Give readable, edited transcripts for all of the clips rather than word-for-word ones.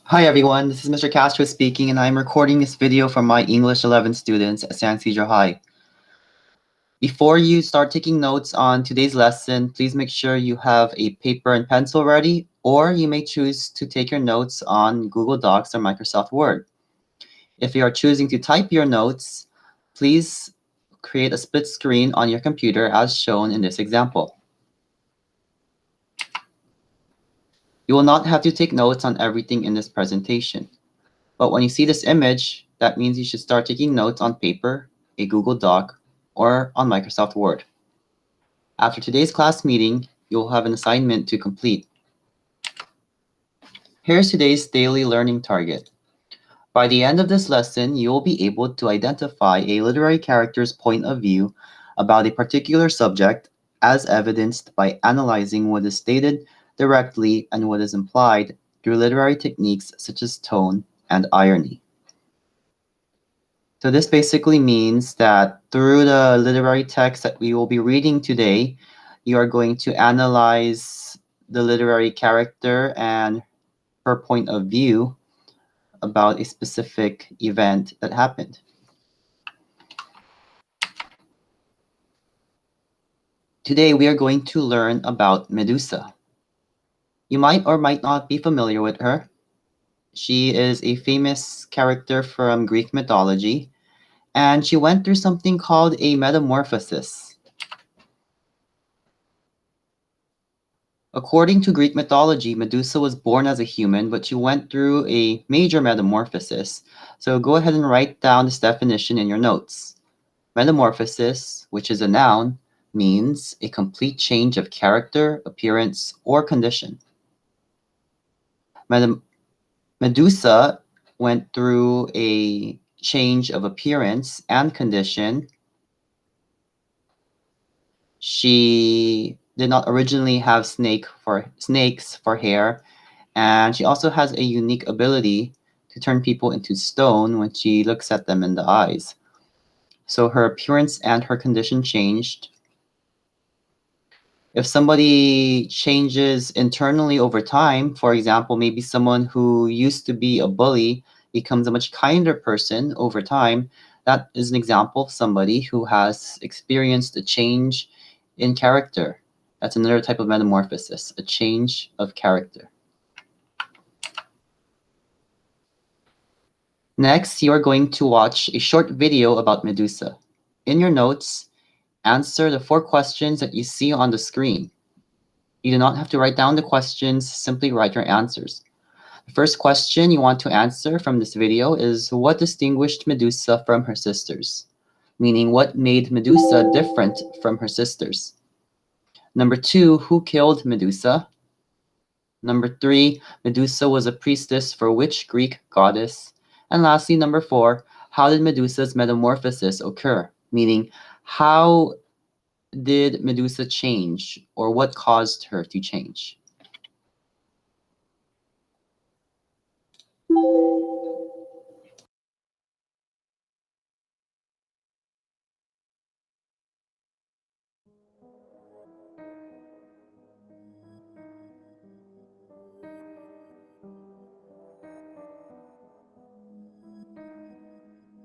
Hi everyone, this is Mr. Castro speaking and I'm recording this video for my English 11 students at San Cedro High. Before you start taking notes on today's lesson, please make sure you have a paper and pencil ready, or you may choose to take your notes on Google Docs or Microsoft Word. If you are choosing to type your notes, please create a split screen on your computer as shown in this example. You will not have to take notes on everything in this presentation. But when you see this image, that means you should start taking notes on paper, a Google Doc, or on Microsoft Word. After today's class meeting, you'll have an assignment to complete. Here's today's daily learning target. By the end of this lesson, you will be able to identify a literary character's point of view about a particular subject as evidenced by analyzing what is stated directly and what is implied through literary techniques such as tone and irony. So this basically means that through the literary text that we will be reading today, you are going to analyze the literary character and her point of view about a specific event that happened. Today we are going to learn about Medusa. You might or might not be familiar with her. She is a famous character from Greek mythology, and she went through something called a metamorphosis. According to Greek mythology, Medusa was born as a human, but she went through a major metamorphosis. So go ahead and write down this definition in your notes. Metamorphosis, which is a noun, means a complete change of character, appearance, or condition. Medusa went through a change of appearance and condition. She did not originally have snakes for hair, and she also has a unique ability to turn people into stone when she looks at them in the eyes. So her appearance and her condition changed. If somebody changes internally over time, for example, maybe someone who used to be a bully becomes a much kinder person over time, that is an example of somebody who has experienced a change in character. That's another type of metamorphosis, a change of character. Next, you are going to watch a short video about Medusa. In your notes, answer the 4 questions that you see on the screen. You do not have to write down the questions, simply write your answers. The first question you want to answer from this video is what distinguished Medusa from her sisters? Meaning, what made Medusa different from her sisters? Number 2, who killed Medusa? Number 3, Medusa was a priestess for which Greek goddess? And lastly, number 4, how did Medusa's metamorphosis occur? Meaning, how did Medusa change, or what caused her to change?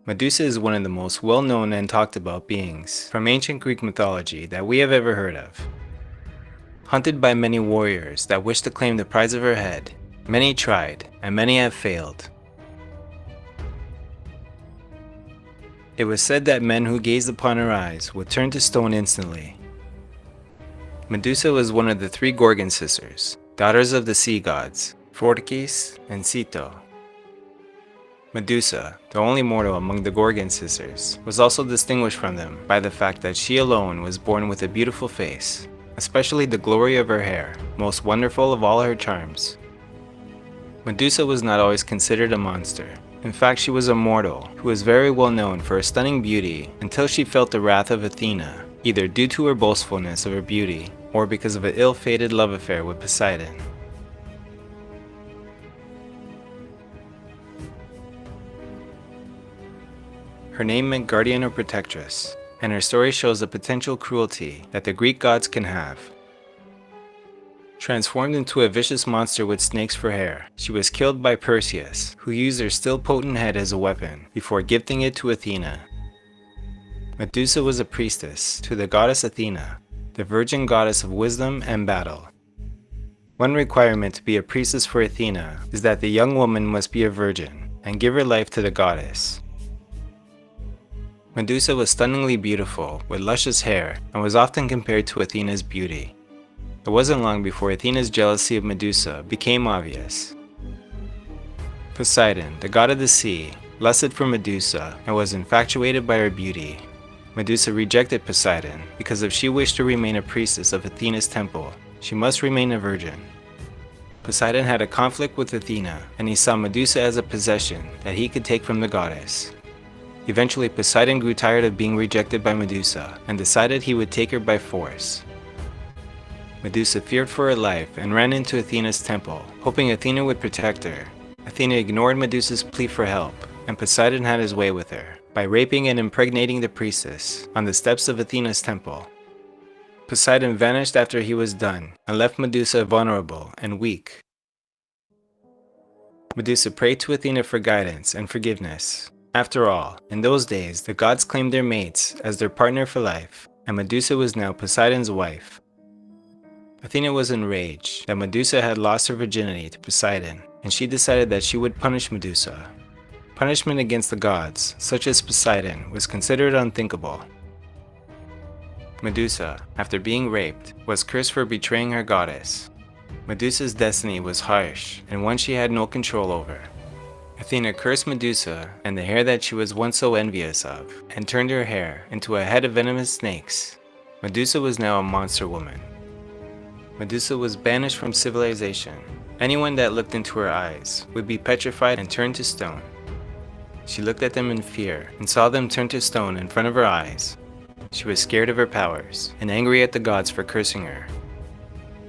Medusa is one of the most well-known and talked about beings from ancient Greek mythology that we have ever heard of. Hunted by many warriors that wished to claim the prize of her head, many tried, and many have failed. It was said that men who gazed upon her eyes would turn to stone instantly. Medusa was one of the 3 Gorgon sisters, daughters of the sea gods, Phorkys and Ceto. Medusa, the only mortal among the Gorgon sisters, was also distinguished from them by the fact that she alone was born with a beautiful face, especially the glory of her hair, most wonderful of all her charms. Medusa was not always considered a monster. In fact, she was a mortal who was very well known for her stunning beauty until she felt the wrath of Athena, either due to her boastfulness of her beauty or because of an ill-fated love affair with Poseidon. Her name meant guardian or protectress, and her story shows the potential cruelty that the Greek gods can have. Transformed into a vicious monster with snakes for hair, she was killed by Perseus, who used her still potent head as a weapon before gifting it to Athena. Medusa was a priestess to the goddess Athena, the virgin goddess of wisdom and battle. One requirement to be a priestess for Athena is that the young woman must be a virgin and give her life to the goddess. Medusa was stunningly beautiful, with luscious hair, and was often compared to Athena's beauty. It wasn't long before Athena's jealousy of Medusa became obvious. Poseidon, the god of the sea, lusted for Medusa and was infatuated by her beauty. Medusa rejected Poseidon because if she wished to remain a priestess of Athena's temple, she must remain a virgin. Poseidon had a conflict with Athena, and he saw Medusa as a possession that he could take from the goddess. Eventually, Poseidon grew tired of being rejected by Medusa and decided he would take her by force. Medusa feared for her life and ran into Athena's temple, hoping Athena would protect her. Athena ignored Medusa's plea for help, and Poseidon had his way with her by raping and impregnating the priestess on the steps of Athena's temple. Poseidon vanished after he was done and left Medusa vulnerable and weak. Medusa prayed to Athena for guidance and forgiveness. After all, in those days, the gods claimed their mates as their partner for life, and Medusa was now Poseidon's wife. Athena was enraged that Medusa had lost her virginity to Poseidon, and she decided that she would punish Medusa. Punishment against the gods, such as Poseidon, was considered unthinkable. Medusa, after being raped, was cursed for betraying her goddess. Medusa's destiny was harsh and one she had no control over. Athena cursed Medusa and the hair that she was once so envious of, and turned her hair into a head of venomous snakes. Medusa was now a monster woman. Medusa was banished from civilization. Anyone that looked into her eyes would be petrified and turned to stone. She looked at them in fear and saw them turn to stone in front of her eyes. She was scared of her powers and angry at the gods for cursing her.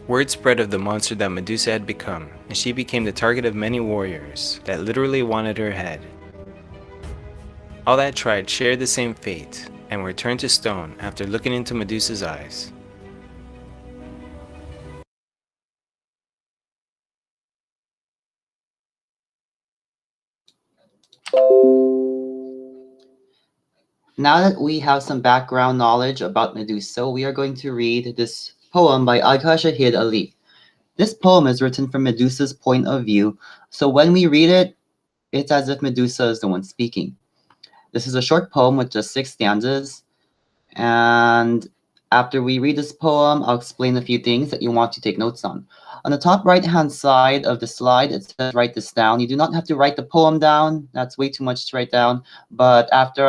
Word spread of the monster that Medusa had become, and she became the target of many warriors that literally wanted her head. All that tried shared the same fate and were turned to stone after looking into Medusa's eyes. Now that we have some background knowledge about Medusa, we are going to read this poem by Agha Shahid Ali. This poem is written from Medusa's point of view, so when we read it, it's as if Medusa is the one speaking. This is a short poem with just 6 stanzas, and after we read this poem, I'll explain a few things that you want to take notes on. On the top right-hand side of the slide, it says write this down. You do not have to write the poem down. That's way too much to write down. But after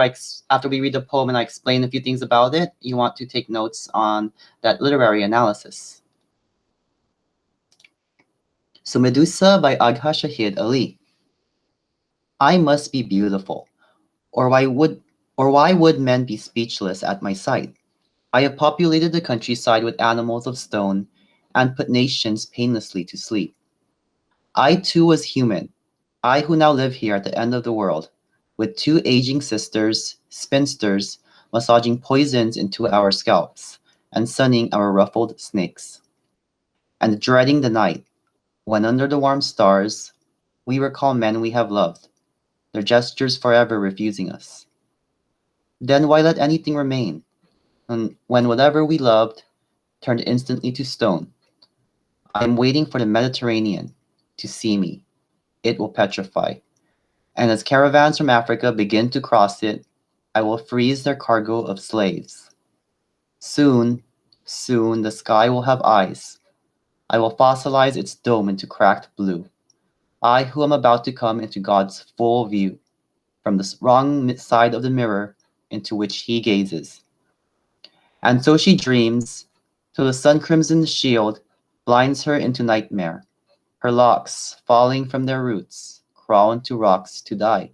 we read the poem and I explain a few things about it, you want to take notes on that literary analysis. So Medusa by Agha Shahid Ali. I must be beautiful, or why would men be speechless at my sight? I have populated the countryside with animals of stone and put nations painlessly to sleep. I too was human, I who now live here at the end of the world, with 2 aging sisters, spinsters, massaging poisons into our scalps and sunning our ruffled snakes. And dreading the night, when under the warm stars, we recall men we have loved, their gestures forever refusing us. Then why let anything remain? And when whatever we loved turned instantly to stone. I am waiting for the Mediterranean to see me. It will petrify. And as caravans from Africa begin to cross it, I will freeze their cargo of slaves. Soon, soon the sky will have eyes. I will fossilize its dome into cracked blue. I who am about to come into God's full view, from the wrong side of the mirror into which he gazes. And so she dreams, till the sun-crimsoned shield blinds her into nightmare. Her locks, falling from their roots, crawl into rocks to die.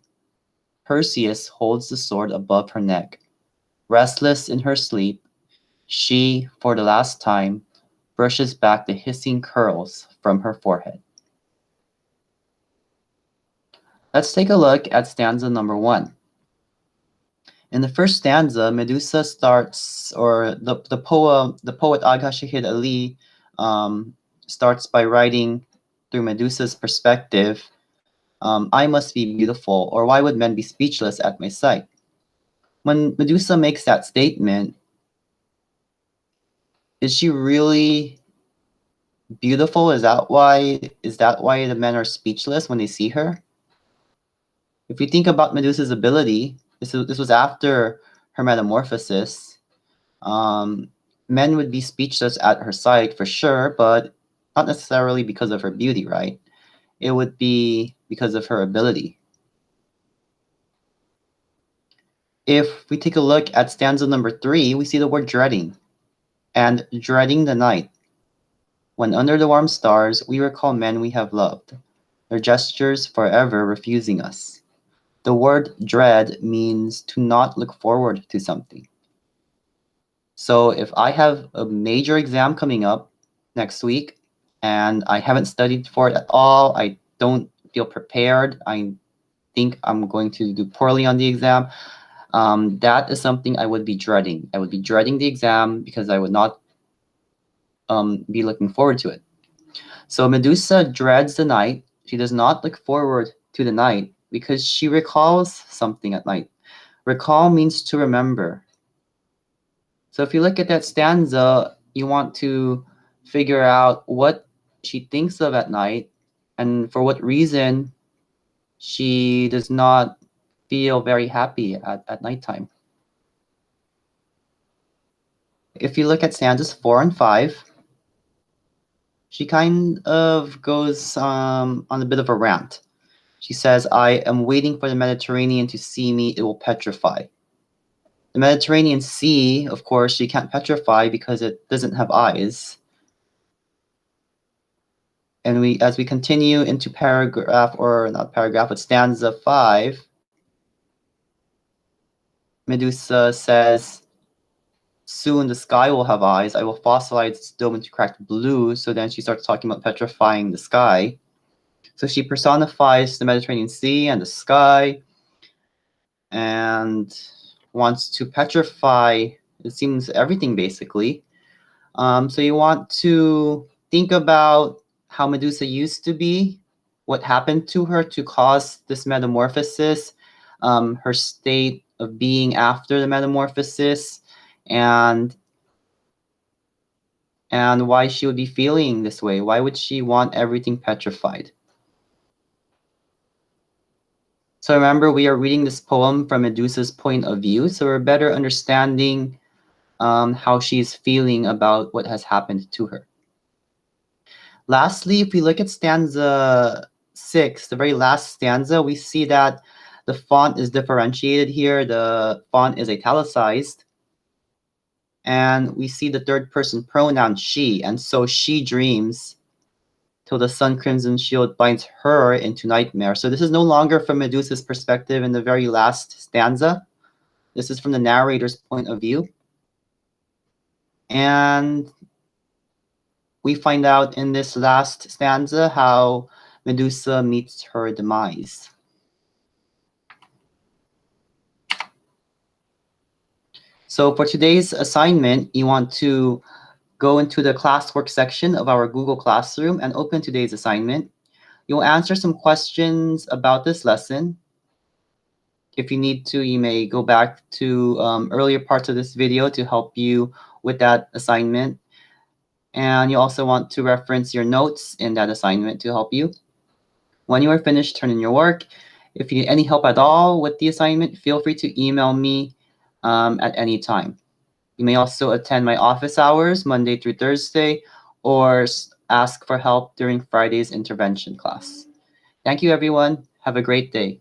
Perseus holds the sword above her neck. Restless in her sleep, she, for the last time, brushes back the hissing curls from her forehead. Let's take a look at stanza number 1. In the first stanza, Medusa starts, or the poet Agha Shahid Ali starts by writing through Medusa's perspective, I must be beautiful, or why would men be speechless at my sight? When Medusa makes that statement, is she really beautiful? Is that why the men are speechless when they see her? If we think about Medusa's ability, this was after her metamorphosis. Men would be speechless at her sight for sure, but not necessarily because of her beauty, right? It would be because of her ability. If we take a look at stanza number 3, we see the word dreading, and dreading the night. When under the warm stars, we recall men we have loved, their gestures forever refusing us. The word dread means to not look forward to something. So if I have a major exam coming up next week and I haven't studied for it at all, I don't feel prepared, I think I'm going to do poorly on the exam, that is something I would be dreading. I would be dreading the exam because I would not be looking forward to it. So Medusa dreads the night. She does not look forward to the night because she recalls something at night. Recall means to remember. So if you look at that stanza, you want to figure out what she thinks of at night and for what reason she does not feel very happy at nighttime. If you look at stanzas 4 and 5, she kind of goes on a bit of a rant. She says, I am waiting for the Mediterranean to see me, it will petrify. The Mediterranean Sea, of course, she can't petrify because it doesn't have eyes. And as we continue into but stanza 5, Medusa says, soon the sky will have eyes. I will fossilize its dome into cracked blue. So then she starts talking about petrifying the sky. So she personifies the Mediterranean Sea and the sky and wants to petrify, it seems, everything basically. So you want to think about how Medusa used to be, what happened to her to cause this metamorphosis, her state of being after the metamorphosis, and why she would be feeling this way. Why would she want everything petrified? So remember, we are reading this poem from Medusa's point of view, so we're better understanding how she's feeling about what has happened to her. Lastly, if we look at stanza 6, the very last stanza, we see that the font is differentiated here. The font is italicized. And we see the third person pronoun she, and so she dreams till the sun crimson shield binds her into nightmare. So this is no longer from Medusa's perspective in the very last stanza. This is from the narrator's point of view. And we find out in this last stanza how Medusa meets her demise. So for today's assignment, you want to go into the classwork section of our Google Classroom and open today's assignment. You'll answer some questions about this lesson. If you need to, you may go back to earlier parts of this video to help you with that assignment. And you also want to reference your notes in that assignment to help you. When you are finished turning your work, if you need any help at all with the assignment, feel free to email me at any time. You may also attend my office hours Monday through Thursday or ask for help during Friday's intervention class. Thank you, everyone. Have a great day.